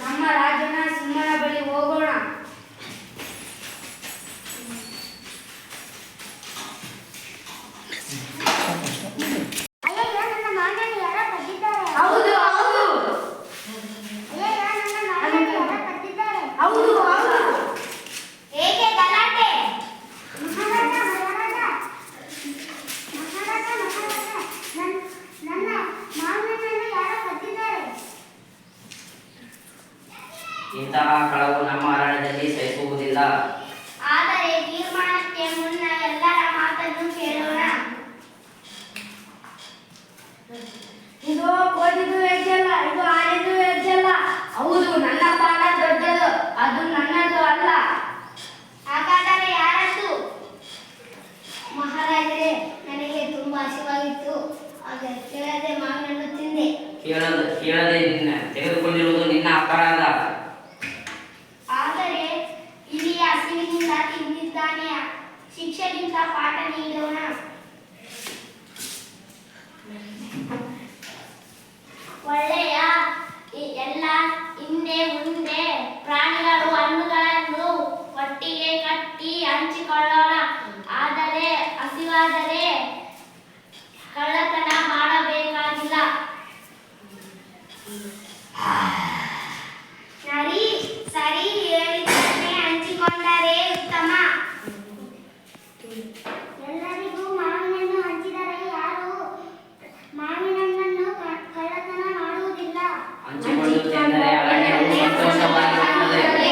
ನಮ್ಮ ರಾಜನ ಸಿಂಹನ ಬಳಿ ಹೋಗೋಣ. ಹೌದು ಹೌದು ಹೌದು ಹೌದು. ಏಕೆ ಗಲಾಟೆ? ಇಂತಹ ಕಳವು ನಮ್ಮ ಅರಣ್ಯದಲ್ಲಿ ಸಹಿಸುವುದಿಲ್ಲ. ಆದರೆ ತೀರ್ಮಾನಕ್ಕೆ ಮುನ್ನ ಎಲ್ಲರ ಮಾತನ್ನು ಕೇಳೋಣ. ಇದು ಕೋಟಿದು ಹೆಜ್ಜಲ್ಲ, ಇದು ಆನೆದು ಹೆಜ್ಜಲ್ಲ. ಹೌದು, ನನ್ನ ಪಾದ ದೊಡ್ಡದು, ಅದು ನನ್ನದು ಅಲ್ಲ. ಹಾಗಾದರೆ ಯಾರದ್ದು? ಮಹಾರಾಜರೇ, ನನಗೆ ತುಂಬಾ ಹಸಿವಾಗಿತ್ತು, ಆಗ ಕೇಳದೆ ಮಾವಿನನ್ನು ತಿಂದೆ. ಕೇಳದೆ ತೆಗೆದುಕೊಂಡಿರುವುದು ನಿನ್ನ ಅಪರಾಧ. ಆದರೆ ಹಿರಿಯ ಹಸಿವಿನಿಂದ ತಿಂದಿದ್ದಾನೆ, ಶಿಕ್ಷೆಗಿಂತ ಪಾಠ ನೀಡೋಣ. ಒಳ್ಳೆಯ ಎಲ್ಲ ಹಿಂದೆ ಮುಂದೆ ಪ್ರಾಣಿಗಳು ಹಣ್ಣುಗಳನ್ನು ಒಟ್ಟಿಗೆ ಕಟ್ಟಿ ಹಂಚಿಕೊಳ್ಳೋಣ. ಆದರೆ ಹಸಿವಾದರೆ ಕಳ್ಳತನ ಮಾಡಬೇಕಾಗಿಲ್ಲ. ಸರಿ ಹೇಳಿದ್ದನ್ನೇ ಹಂಚಿಕೊಂಡರೆ ಉತ್ತಮ. ಎಲ್ಲರಿಗೂ ಮಾವಿನನ್ನು ಹಂಚಿದರೆ ಯಾರು ಮಾವಿನಣ್ಣನ್ನು ಕಳ್ಳತನ ಮಾಡುವುದಿಲ್ಲ. ಹಂಚಿಕೊಂಡು ತಿಂದರೆ ಅರಣ್ಯವು ಸಂತೋಷವಾಗಿರುತ್ತದೆ.